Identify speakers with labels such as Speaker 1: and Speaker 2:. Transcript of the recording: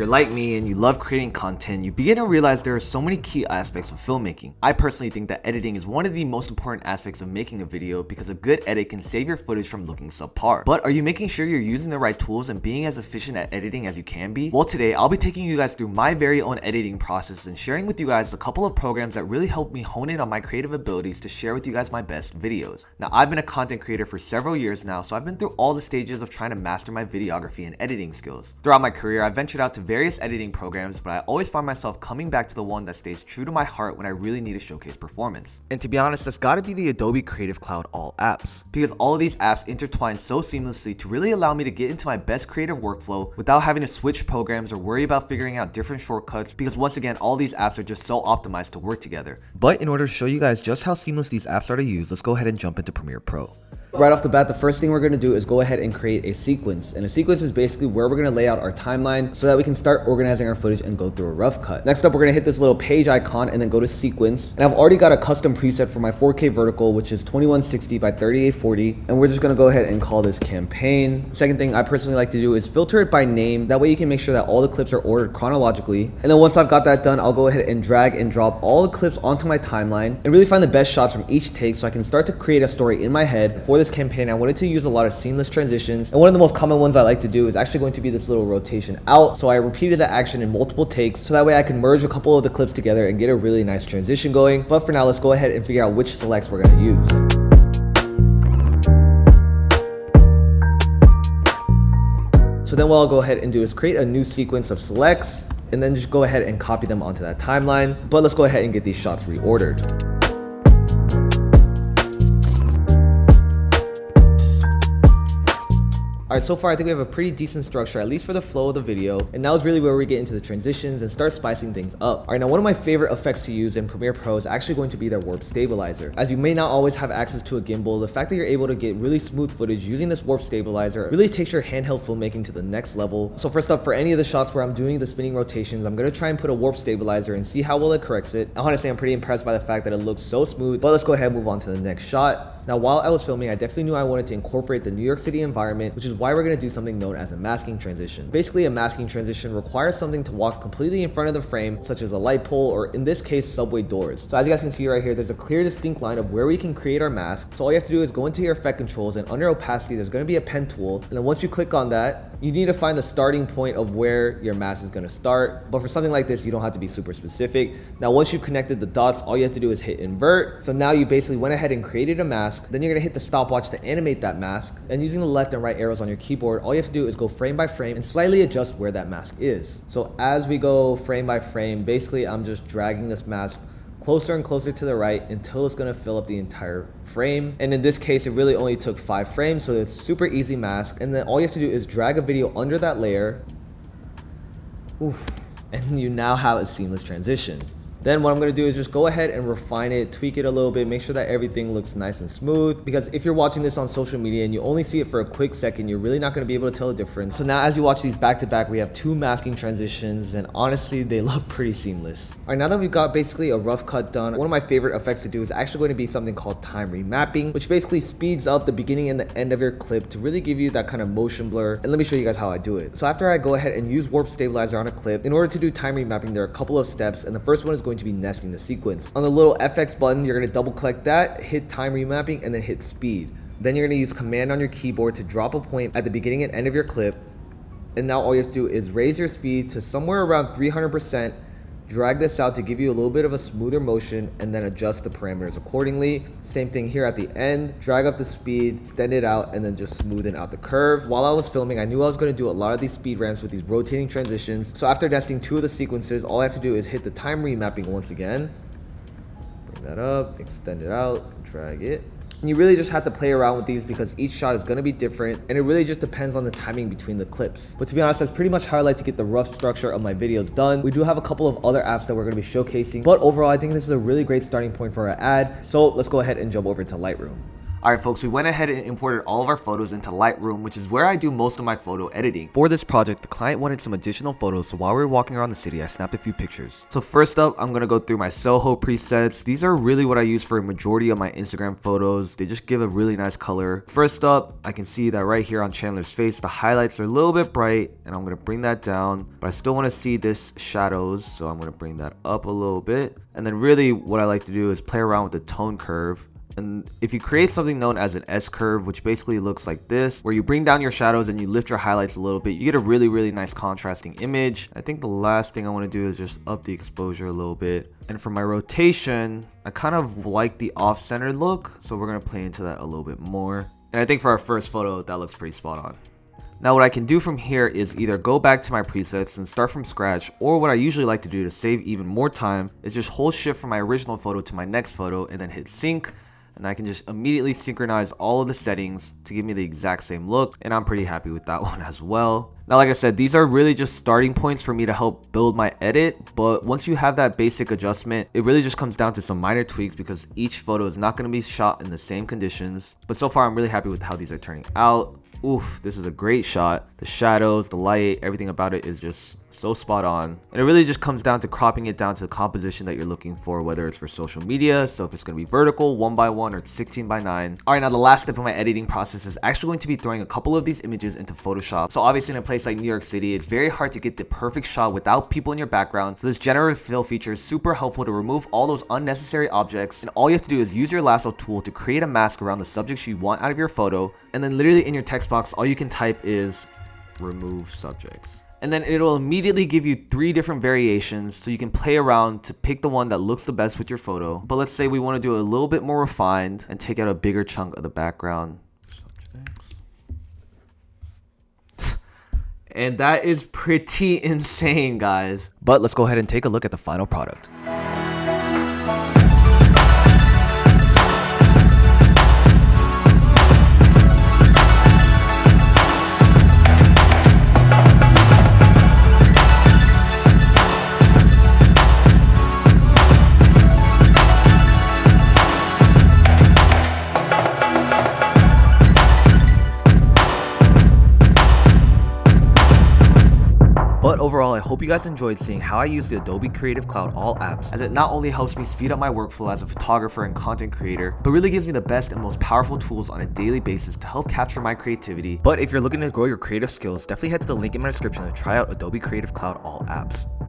Speaker 1: you're like me and you love creating content, you begin to realize there are so many key aspects of filmmaking. I personally think that editing is one of the most important aspects of making a video because a good edit can save your footage from looking subpar. But are you making sure you're using the right tools and being as efficient at editing as you can be? Well, today I'll be taking you guys through my very own editing process and sharing with you guys a couple of programs that really helped me hone in on my creative abilities to share with you guys my best videos. Now, I've been a content creator for several years now, so I've been through all the stages of trying to master my videography and editing skills. Throughout my career, I've ventured out to various editing programs, but I always find myself coming back to the one that stays true to my heart when I really need to showcase performance. And to be honest, that's gotta be the Adobe Creative Cloud All apps, because all of these apps intertwine so seamlessly to really allow me to get into my best creative workflow without having to switch programs or worry about figuring out different shortcuts, because once again, all these apps are just so optimized to work together. But in order to show you guys just how seamless these apps are to use, let's go ahead and jump into Premiere Pro.
Speaker 2: Right off the bat, the first thing we're going to do is go ahead and create a sequence. And a sequence is basically where we're going to lay out our timeline so that we can start organizing our footage and go through a rough cut. Next up, we're going to hit this little page icon and then go to sequence. And I've already got a custom preset for my 4K vertical, which is 2160 by 3840. And we're just going to go ahead and call this campaign. Second thing I personally like to do is filter it by name. That way you can make sure that all the clips are ordered chronologically. And then once I've got that done, I'll go ahead and drag and drop all the clips onto my timeline and really find the best shots from each take so I can start to create a story in my head. For this campaign, I wanted to use a lot of seamless transitions, and one of the most common ones I like to do is actually going to be this little rotation out. So I repeated the action in multiple takes so that way I can merge a couple of the clips together and get a really nice transition going. But for now, let's go ahead and figure out which selects we're going to use. So then what I'll go ahead and do is create a new sequence of selects and then just go ahead and copy them onto that timeline. But let's go ahead and get these shots reordered. Alright, so far I think we have a pretty decent structure, at least for the flow of the video, and now is really where we get into the transitions and start spicing things up. Alright, now one of my favorite effects to use in Premiere Pro is actually going to be their warp stabilizer. As you may not always have access to a gimbal, the fact that you're able to get really smooth footage using this warp stabilizer really takes your handheld filmmaking to the next level. So first up, for any of the shots where I'm doing the spinning rotations, I'm going to try and put a warp stabilizer and see how well it corrects it. Honestly, I'm pretty impressed by the fact that it looks so smooth, but let's go ahead and move on to the next shot. Now, while I was filming, I definitely knew I wanted to incorporate the New York City environment, which is why we're going to do something known as a masking transition. Basically, a masking transition requires something to walk completely in front of the frame, such as a light pole, or in this case, subway doors. So as you guys can see right here, there's a clear, distinct line of where we can create our mask. So all you have to do is go into your effect controls, and under opacity, there's going to be a pen tool. And then once you click on that, you need to find the starting point of where your mask is going to start. But for something like this, you don't have to be super specific. Now, once you've connected the dots, all you have to do is hit invert. So now you basically went ahead and created a mask. Then you're going to hit the stopwatch to animate that mask. And using the left and right arrows on your keyboard, all you have to do is go frame by frame and slightly adjust where that mask is. So as we go frame by frame, basically I'm just dragging this mask closer and closer to the right until it's going to fill up the entire frame. And in this case, it really only took 5 frames, so it's a super easy mask. And then all you have to do is drag a video under that layer. Oof. And you now have a seamless transition. Then what I'm going to do is just go ahead and refine it, tweak it a little bit, make sure that everything looks nice and smooth, because if you're watching this on social media and you only see it for a quick second, you're really not going to be able to tell the difference. So now as you watch these back to back, we have 2 masking transitions, and honestly, they look pretty seamless. All right, now that we've got basically a rough cut done, one of my favorite effects to do is actually going to be something called time remapping, which basically speeds up the beginning and the end of your clip to really give you that kind of motion blur. And let me show you guys how I do it. So after I go ahead and use warp stabilizer on a clip, in order to do time remapping, there are a couple of steps, and the first one is going to be nesting the sequence. On the little FX button, you're going to double click that, hit time remapping, and then hit speed. Then you're going to use command on your keyboard to drop a point at the beginning and end of your clip. And now all you have to do is raise your speed to somewhere around 300%, drag this out to give you a little bit of a smoother motion, and then adjust the parameters accordingly. Same thing here at the end, drag up the speed, extend it out, and then just smoothen out the curve. While I was filming, I knew I was going to do a lot of these speed ramps with these rotating transitions. So after nesting 2 of the sequences, all I have to do is hit the time remapping once again. Bring that up, extend it out, drag it. And you really just have to play around with these because each shot is going to be different, and it really just depends on the timing between the clips. But to be honest, that's pretty much how I like to get the rough structure of my videos done. We do have a couple of other apps that we're going to be showcasing, but overall I think this is a really great starting point for our ad. So let's go ahead and jump over to Lightroom.
Speaker 1: Alright folks, we went ahead and imported all of our photos into Lightroom, which is where I do most of my photo editing. For this project, the client wanted some additional photos, so while we were walking around the city, I snapped a few pictures. So first up, I'm gonna go through my Soho presets. These are really what I use for a majority of my Instagram photos. They just give a really nice color. First up, I can see that right here on Chandler's face, the highlights are a little bit bright, and I'm gonna bring that down, but I still wanna see this shadows, so I'm gonna bring that up a little bit. And then really what I like to do is play around with the tone curve. And if you create something known as an S curve, which basically looks like this, where you bring down your shadows and you lift your highlights a little bit, you get a really nice contrasting image. I think the last thing I want to do is just up the exposure a little bit. And for my rotation, I kind of like the off-center look, so we're going to play into that a little bit more. And I think for our first photo, that looks pretty spot on. Now what I can do from here is either go back to my presets and start from scratch, or what I usually like to do to save even more time is just hold shift from my original photo to my next photo and then hit sync. And I can just immediately synchronize all of the settings to give me the exact same look, and I'm pretty happy with that one as well. Now like I said, these are really just starting points for me to help build my edit, but once you have that basic adjustment, it really just comes down to some minor tweaks because each photo is not going to be shot in the same conditions. But so far I'm really happy with how these are turning out. Oof, this is a great shot. The shadows, the light, everything about it is just so spot on. And it really just comes down to cropping it down to the composition that you're looking for, whether it's for social media, so if it's going to be vertical 1x1 or 16x9. All right, now the last step of my editing process is actually going to be throwing a couple of these images into Photoshop. So obviously in a place like New York City, it's very hard to get the perfect shot without people in your background. So this generative fill feature is super helpful to remove all those unnecessary objects. And all you have to do is use your lasso tool to create a mask around the subjects you want out of your photo. And then literally in your text box, all you can type is remove subjects. And then it'll immediately give you 3 different variations, so you can play around to pick the one that looks the best with your photo. But let's say we want to do it a little bit more refined and take out a bigger chunk of the background. And that is pretty insane, guys. But let's go ahead and take a look at the final product. But overall, I hope you guys enjoyed seeing how I use the Adobe Creative Cloud all apps, as it not only helps me speed up my workflow as a photographer and content creator, but really gives me the best and most powerful tools on a daily basis to help capture my creativity. But if you're looking to grow your creative skills, definitely head to the link in my description to try out Adobe Creative Cloud all apps.